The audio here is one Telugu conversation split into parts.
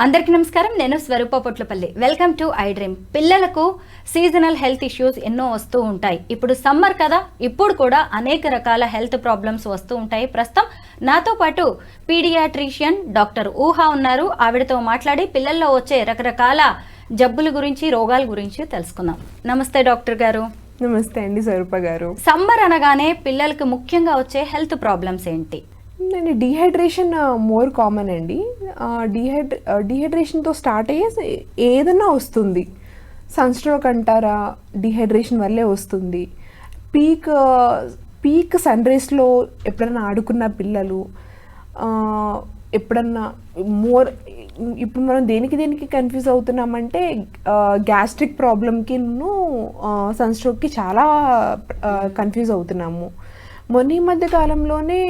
అందరికీ నమస్కారం. నేను Swaroopa Potlapalli. Welcome to iDream. పిల్లలకు సీజనల్ హెల్త్ ఇష్యూస్ ఎన్నో వస్తూ ఉంటాయి. ఇప్పుడు సమ్మర్ కదా, ఇప్పుడు కూడా అనేక రకాల హెల్త్ ప్రాబ్లమ్స్ వస్తూ ఉంటాయి. ప్రస్తుతం నాతో పాటు పీడియాట్రిషియన్ డాక్టర్ ఊహా ఉన్నారు. ఆవిడతో మాట్లాడి పిల్లల్లో వచ్చే రకరకాల జబ్బుల గురించి, రోగాల గురించి తెలుసుకుందాం. నమస్తే డాక్టర్ గారు. నమస్తే అండి స్వరూప గారు. సమ్మర్ అనగానే పిల్లలకు ముఖ్యంగా వచ్చే హెల్త్ ప్రాబ్లమ్స్ ఏంటి? నేను డీహైడ్రేషన్ మోర్ కామన్ అండి. డీహైడ్రేషన్తో స్టార్ట్ అయ్యే ఏదైనా వస్తుంది. సన్ స్ట్రోక్ అంటారా, డీహైడ్రేషన్ వల్లే వస్తుంది. పీక్ సన్ రేస్లో ఎప్పుడన్నా ఆడుకున్న పిల్లలు, ఎప్పుడన్నా ఇప్పుడు మనం దేనికి కన్ఫ్యూజ్ అవుతున్నామంటే గ్యాస్ట్రిక్ ప్రాబ్లమ్కి సన్ స్ట్రోక్కి చాలా కన్ఫ్యూజ్ అవుతున్నాము. మొన్న ఈ మధ్య కాలంలోనే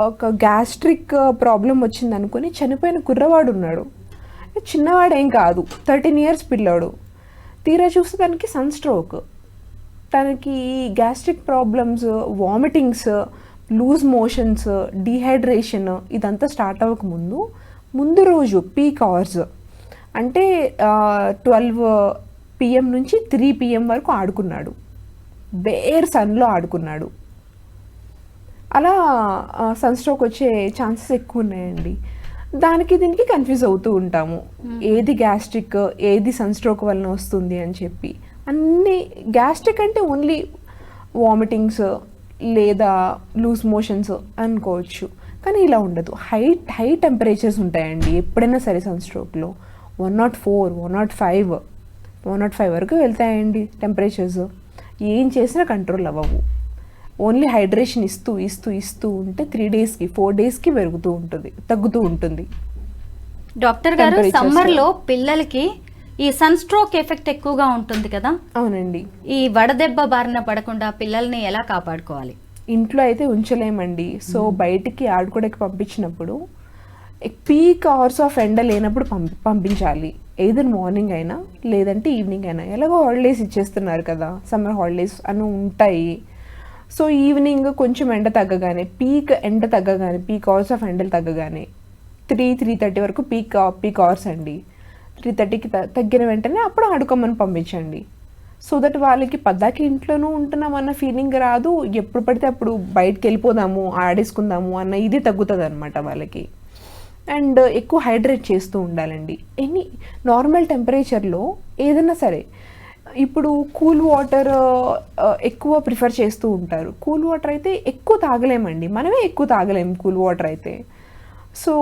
ఒక గ్యాస్ట్రిక్ ప్రాబ్లం వచ్చింది అనుకుని చనిపోయిన కుర్రవాడు ఉన్నాడు. చిన్నవాడు ఏం కాదు, 13 years పిల్లాడు. తీరా చూస్తే తనకి సన్ స్ట్రోక్. తనకి gastric problems, vomitings, loose motions, dehydration ఇదంతా స్టార్ట్ అవ్వక ముందు రోజు పీక్ అవర్స్ అంటే 12 PM నుంచి 3 PM వరకు ఆడుకున్నాడు. బేర్ సన్లో ఆడుకున్నాడు. అలా సన్ స్ట్రోక్ వచ్చే ఛాన్సెస్ ఎక్కువ ఉన్నాయండి. దీనికి కన్ఫ్యూజ్ అవుతూ ఉంటాము. ఏది గ్యాస్ట్రిక్, ఏది సన్ స్ట్రోక్ వలన వస్తుంది అని చెప్పి. అన్ని గ్యాస్ట్రిక్ అంటే ఓన్లీ వామిటింగ్స్ లేదా లూజ్ మోషన్స్ అనుకోవచ్చు. కానీ ఇలా ఉండదు. హై టెంపరేచర్స్ ఉంటాయండి ఎప్పుడైనా సరే. సన్ స్ట్రోక్లో 104, 105 వరకు వెళ్తాయండి టెంపరేచర్స్. ఏం చేసినా కంట్రోల్ అవ్వవు. ఓన్లీ హైడ్రేషన్ ఇస్తూ ఉంటే 3 daysకి 4 daysకి తగ్గుతూ ఉంటుంది. డాక్టర్ గారు, సమ్మర్ లో పిల్లలకి ఈ సన్ స్ట్రోక్ ఎఫెక్ట్ ఎక్కువగా ఉంటుంది కదా? అవునండి. ఈ వడదెబ్బ బారిన పడకుండా పిల్లల్ని ఎలా కాపాడుకోవాలి? ఇంట్లో అయితే ఉంచలేమండి. సో బయటికి ఆడుకోవడానికి పంపించినప్పుడు పీక్ అవర్స్ ఆఫ్ ఎండ లేనప్పుడు పంపించాలి. ఎయిదర్ మార్నింగ్ అయినా లేదంటే ఈవినింగ్ అయినా. ఎలాగో హాలిడేస్ ఇచ్చేస్తున్నారు కదా, సమ్మర్ హాలిడేస్ అని ఉంటాయి. సో ఈవినింగ్ కొంచెం ఎండ తగ్గగానే, పీక్ అవర్స్ ఆఫ్ ఎండలు తగ్గగానే 3:30 వరకు పీక్ అవర్స్ అండి. 3:30కి తగ్గిన వెంటనే అప్పుడు ఆడుకోమని పంపించండి. సో దట్ వాళ్ళకి పద్దాకి ఇంట్లోనూ ఉంటున్నాం అన్న ఫీలింగ్ రాదు. ఎప్పుడు పడితే అప్పుడు బయటకు వెళ్ళిపోదాము, ఆడేసుకుందాము అన్న ఇది తగ్గుతుంది అనమాట వాళ్ళకి. అండ్ ఎక్కువ హైడ్రేట్ చేస్తూ ఉండాలండి. నార్మల్ టెంపరేచర్లో ఏదైనా సరే. ఇప్పుడు కూల్ వాటర్ ఎక్కువ ప్రిఫర్ చేస్తూ ఉంటారు. కూల్ వాటర్ అయితే ఎక్కువ తాగలేమండి, మనమే ఎక్కువ తాగలేము కూల్ వాటర్ అయితే. సో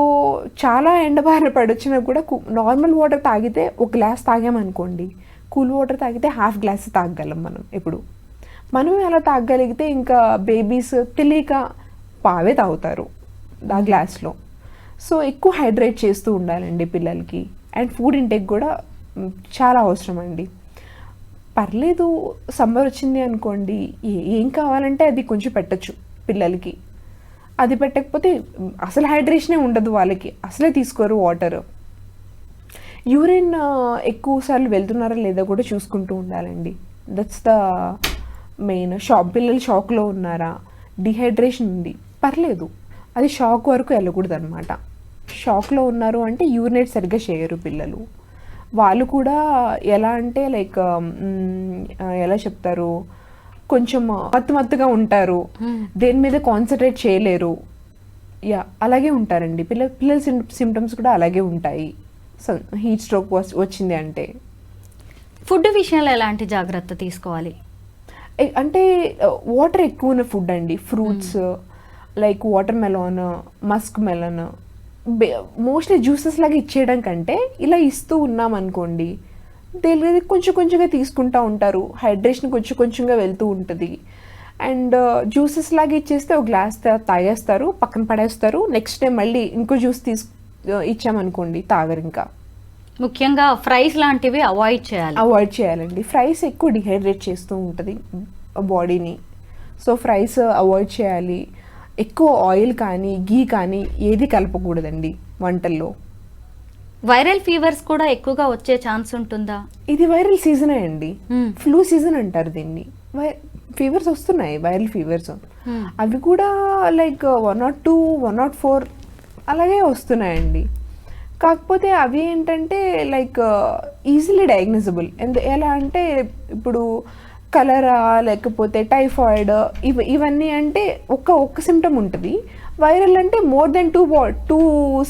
చాలా ఎండబారిన పడొచ్చినా కూడా నార్మల్ వాటర్ తాగితే ఒక గ్లాస్ తాగామనుకోండి, కూల్ వాటర్ తాగితే ½ glass తాగగలం మనం. మనమే అలా తాగగలిగితే ఇంకా బేబీస్ తెలియక పావే తాగుతారు ఆ గ్లాస్లో. సో ఎక్కువ హైడ్రేట్ చేస్తూ ఉండాలండి పిల్లలకి. అండ్ ఫుడ్ ఇంటేక్ కూడా చాలా అవసరం అండి. పర్లేదు, సమ్మర్ వచ్చింది అనుకోండి, ఏం కావాలంటే అది కొంచెం పెట్టచ్చు పిల్లలకి. అది పెట్టకపోతే అసలు హైడ్రేషనే ఉండదు వాళ్ళకి, అసలే తీసుకోరు వాటర్. యూరిన్ ఎక్కువసార్లు వెళ్తున్నారా లేదా కూడా చూసుకుంటూ ఉండాలండి. That's the main. పిల్లలు షాక్లో ఉన్నారా, డిహైడ్రేషన్ ఉంది, పర్లేదు, అది షాక్ వరకు వెళ్ళకూడదు అనమాట. షాక్లో ఉన్నారు అంటే యూరినేట్ సరిగ్గా చేయరు పిల్లలు. వాళ్ళు కూడా ఎలా అంటే లైక్ ఎలా చెప్తారు, కొంచెం మత్తుగా ఉంటారు, దేని మీద కాన్సన్ట్రేట్ చేయలేరు. అలాగే ఉంటారండి పిల్లల సిమ్టమ్స్ కూడా అలాగే ఉంటాయి హీట్ స్ట్రోక్ వచ్చింది అంటే. ఫుడ్ విషయంలో ఎలాంటి జాగ్రత్త తీసుకోవాలి అంటే వాటర్ ఎక్కువ ఉన్న ఫుడ్ అండి. Fruits like water melon, Musk melon, mostly juices లాగా ఇచ్చేయడం కంటే ఇలా ఇస్తూ ఉన్నాం అనుకోండి, తెలియదు కొంచెంగా తీసుకుంటూ ఉంటారు. హైడ్రేషన్ కొంచెంగా వెళ్తూ ఉంటుంది. అండ్ జ్యూసెస్ లాగా ఇచ్చేస్తే ఒక గ్లాస్ తాగేస్తారు, పక్కన పడేస్తారు. నెక్స్ట్ డే మళ్ళీ ఇంకో జ్యూస్ ఇచ్చామనుకోండి, తాగరు. ఇంకా ముఖ్యంగా ఫ్రైస్ లాంటివి అవాయిడ్ చేయాలండి. ఫ్రైస్ ఎక్కువ డిహైడ్రేట్ చేస్తూ ఉంటుంది బాడీని. సో ఫ్రైస్ అవాయిడ్ చేయాలి. ఎక్కువ ఆయిల్ కానీ గీ కానీ ఏది కలపకూడదండి వంటల్లో. వైరల్ ఫీవర్స్ కూడా ఎక్కువగా వచ్చే ఛాన్స్ ఉంటుందా? ఇది వైరల్ సీజనే అండి. ఫ్లూ సీజన్ అంటారు దీన్ని. ఫీవర్స్ వస్తున్నాయి, వైరల్ ఫీవర్స్. అవి కూడా లైక్ 102, 104 అలాగే వస్తున్నాయండి. కాకపోతే అవి ఏంటంటే లైక్ ఈజీలీ డయాగ్నోజబుల్. ఎలా అంటే ఇప్పుడు కలరా లేకపోతే టైఫాయిడ్ ఇవన్నీ అంటే ఒక్క సిమ్టమ్ ఉంటుంది. వైరల్ అంటే మోర్ దెన్ టూ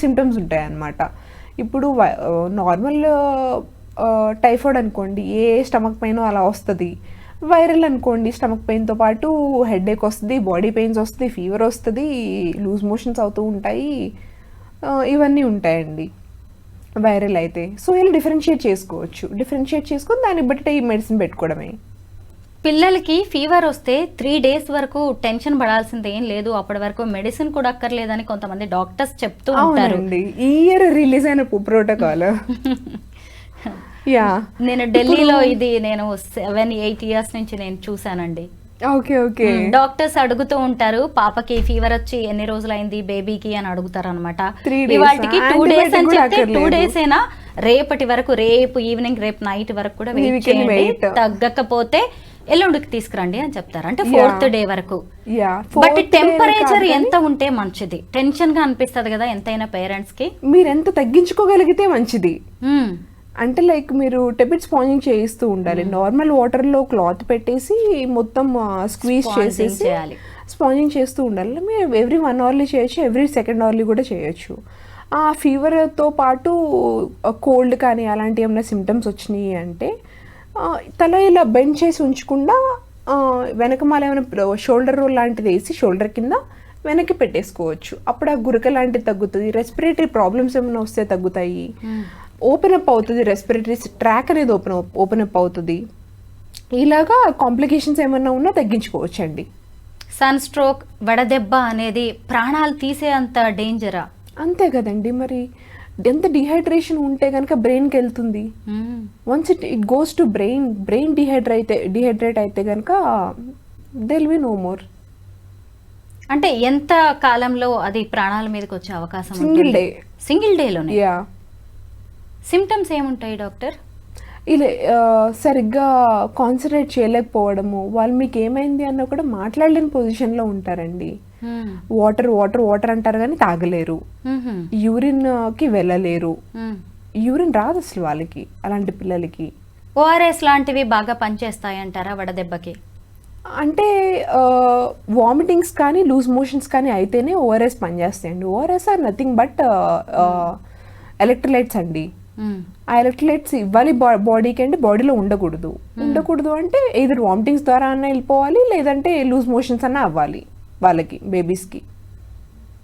సిమ్టమ్స్ ఉంటాయి అన్నమాట. ఇప్పుడు నార్మల్ టైఫాయిడ్ అనుకోండి, ఏ స్టమక్ పెయిన్ అలా వస్తుంది. వైరల్ అనుకోండి, స్టమక్ పెయిన్తో పాటు హెడేక్ వస్తుంది, బాడీ పెయిన్స్ వస్తుంది, ఫీవర్ వస్తుంది, లూజ్ మోషన్స్ అవుతూ ఉంటాయి, ఇవన్నీ ఉంటాయండి వైరల్ అయితే. సో ఇలా డిఫరెన్షియేట్ చేసుకొని దాన్ని బట్టి ఈ మెడిసిన్ పెట్టుకోవడమే. పిల్లలకి ఫీవర్ వస్తే 3 days వరకు టెన్షన్ పడాల్సింది ఏం లేదు, అప్పటి వరకు మెడిసిన్ కూడా అక్కర్లేదని కొంతమంది డాక్టర్స్ చెప్తూ ఉంటారు. ఈ ఇయర్ రిలీజ్ అయిన ప్రోటోకాల్. యా, నేను ఢిల్లీలో ఇది నేను 7-8 years నుంచి నేను చూసానండి. ఓకే. డాక్టర్స్ అడుగుతూ ఉంటారు, పాపకి ఫీవర్ వచ్చి ఎన్ని రోజులైంది బేబీకి అని అడుగుతారు అనమాట. 3 days. వాటికి 2 days అని చెప్తే 2 అక్కర్లేదు. days అయినా రేపటి వరకు, రేపు ఈవినింగ్, రేపు నైట్ వరకు కూడా వెయిట్ చేయండి, తగ్గకపోతే ఎల్లుండికి తీసుకురండి అని చెప్తారు. అంటే 4th day వరకు. బట్ టెంపరేచర్ ఎంత ఉంటే మంచిది? టెన్షన్ గా అనిపిస్తుంది కదా ఎంతైనా పేరెంట్స్ కి. మీరు ఎంత తగ్గించుకోగలిగితే మంచిది. అంటే లైక్ మీరు టెబిట్ స్పాంజింగ్ చేయిస్తూ ఉండాలి. నార్మల్ వాటర్లో క్లాత్ పెట్టేసి మొత్తం స్క్వీజ్ చేసేసి స్పాంజింగ్ చేస్తూ ఉండాలి. మీరు ఎవ్రీ 1 hourly చేయొచ్చు, ఎవ్రీ 2nd hourly కూడా చేయొచ్చు. ఆ ఫీవర్తో పాటు కోల్డ్ కానీ అలాంటి ఏమైనా సిమ్టమ్స్ వచ్చినాయి అంటే తల ఇలా బెండ్ చేసి ఉంచకుండా వెనకమాల ఏమైనా షోల్డర్ రోల్ లాంటిది వేసి షోల్డర్ కింద వెనక్కి పెట్టేసుకోవచ్చు. అప్పుడు ఆ గురక లాంటిది తగ్గుతుంది. రెస్పిరేటరీ ప్రాబ్లమ్స్ ఏమైనా వస్తే తగ్గుతాయి. ఓపెన్ అప్ అవుతుంది, రెస్పిరేటరీ ట్రాక్ అనేది ఓపెన్ అప్ అవుతుంది. ఇలాగా కాంప్లికేషన్స్ ఏమైనా ఉన్నా తగ్గించుకోవచ్చు అండి. సన్ స్ట్రోక్, వడదెబ్బ అనేది ప్రాణాలు తీసే అంత డేంజరా? అంతే కదండి. మరి ఎంత డిహైడ్రేషన్ ఉంటే కనుక బ్రెయిన్కి వెళ్తుంది. Once it goes to brain dehydrate అయితే కనుక దెల్ బి నో మోర్. అంటే ఎంత కాలంలో అది ప్రాణాల మీదకి వచ్చే అవకాశం? సింగిల్ డేలోనే. సిమ్టమ్స్ ఏముంటాయి డాక్టర్? ఇలా సరిగ్గా కాన్సన్ట్రేట్ చేయలేకపోవడము, వాళ్ళు మీకు ఏమైంది అన్న కూడా మాట్లాడలేని పొజిషన్లో ఉంటారండి. వాటర్ అంటారు కానీ తాగలేరు, యూరిన్కి వెళ్ళలేరు, యూరిన్ రాదు అసలు వాళ్ళకి. అలాంటి పిల్లలకి ఓఆర్ఎస్ లాంటివి బాగా పనిచేస్తాయి అంటారా వడదెబ్బకి? అంటే వామిటింగ్స్ కానీ లూజ్ మోషన్స్ కానీ అయితేనే ఓఆర్ఎస్ పనిచేస్తాయండి. ORS are nothing but electrolytes అండి. ఆ ఎలక్ట్రోలైట్స్ ఇవ్వాలి బాడీకి, అంటే బాడీలో ఉండకూడదు అంటే ఎయిదర్ వామిటింగ్స్ ద్వారా అన్న వెళ్ళిపోవాలి, లేదంటే లూజ్ మోషన్స్ అన్న అవ్వాలి వాళ్ళకి, బేబీస్కి.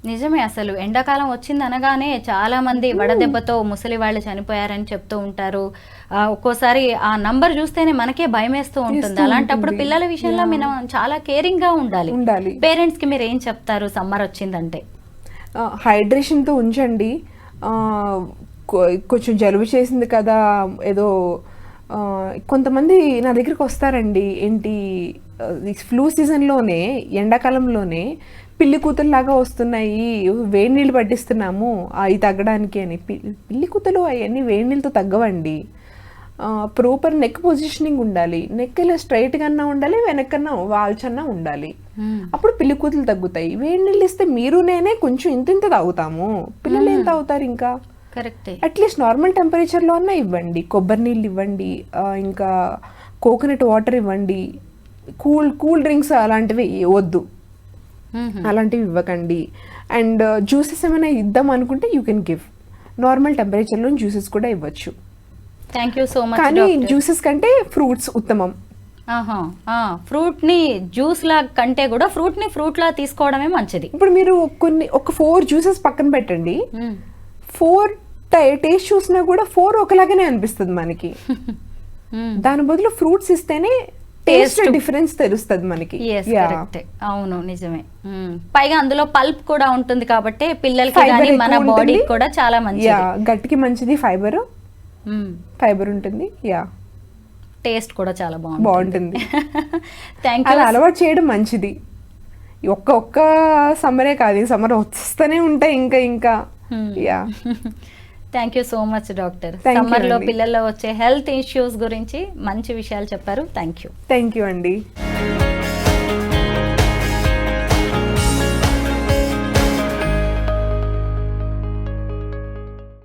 నిజమే. అసలు ఎండాకాలం వచ్చింది అనగానే చాలా మంది వడదెబ్బతో ముసలి వాళ్ళు చనిపోయారని చెప్తూ ఉంటారు. ఒక్కోసారి ఆ నంబర్ చూస్తేనే మనకే భయం వేస్తూ ఉంటుంది. అలాంటప్పుడు పిల్లల విషయంలో మనం చాలా కేరింగ్ గా ఉండాలి. పేరెంట్స్ కి మీరు ఏం చెప్తారు సమ్మర్ వచ్చిందంటే? హైడ్రేషన్తో ఉంచండి. కొంచెం జలుబు చేసింది కదా ఏదో, కొంతమంది నా దగ్గరికి వస్తారండి, ఏంటి ఫ్లూ సీజన్లోనే, ఎండాకాలంలోనే పిల్లి కూతురులాగా వస్తున్నాయి, వేడి నీళ్ళు పట్టిస్తున్నాము అవి తగ్గడానికి అని. పిల్లి కూతులు అవన్నీ వేడి నీళ్ళతో తగ్గవండి. ప్రాపర్ నెక్ పొజిషనింగ్ ఉండాలి. నెక్ ఇలా స్ట్రైట్గా అన్నా ఉండాలి, వెనక్కన్నా వాల్చన్నా ఉండాలి. అప్పుడు పిల్లి కూతులు తగ్గుతాయి. వేడి నీళ్ళు ఇస్తే మీరు నేనే కొంచెం ఇంత తాగుతాము, పిల్లలు ఏం తాగుతారు ఇంకా? కరెక్ట్. అట్లీస్ట్ నార్మల్ టెంపరేచర్లో అన్నా ఇవ్వండి. కొబ్బరి నీళ్ళు ఇవ్వండి, ఇంకా కోకోనట్ వాటర్ ఇవ్వండి. కూల్ డ్రింక్స్ అలాంటివి వద్దు, అలాంటివి ఇవ్వకండి. అండ్ జ్యూసెస్ ఏమైనా ఇద్దాం అనుకుంటే యూ కెన్ గివ్. నార్మల్ టెంపరేచర్లో జ్యూసెస్ కూడా ఇవ్వచ్చు. Thank you so much. కానీ జ్యూసెస్ కంటే ఫ్రూట్స్ ఉత్తమం. ఫ్రూట్ ని జ్యూస్ లా కంటే కూడా ఫ్రూట్ లా తీసుకోవడమే మంచిది. ఇప్పుడు మీరు ఒక 4 జ్యూసెస్ పక్కన పెట్టండి, 4 టేస్ట్ చూసినా కూడా 4 ఒకలాగానే అనిపిస్తుంది మనకి. దాని బదులు ఫ్రూట్స్ ఇస్తేనే టేస్ట్ డిఫరెన్స్ తెలుస్తుంది మనకి. అవును, నిజమే. పైగా అందులో పల్ప్ కూడా ఉంటుంది కాబట్టి పిల్లలకి కానీ మన బాడీకి కూడా చాలా మంచిది. గట్టికి మంచిది, ఫైబర్ ఉంటుంది. టేస్ట్ కూడా చాలా బాగుంటుంది. Thank you. అలవాటు చేయడం మంచిది. ఒక్క సమ్మరే కాదు, సమ్మర్ వస్తూనే ఉంటాయి ఇంకా. Thank you so much doctor. Summer లో పిల్లల్లో వచ్చే హెల్త్ ఇష్యూస్ గురించి మంచి విషయాలు చెప్పారు. థ్యాంక్ యూ అండి.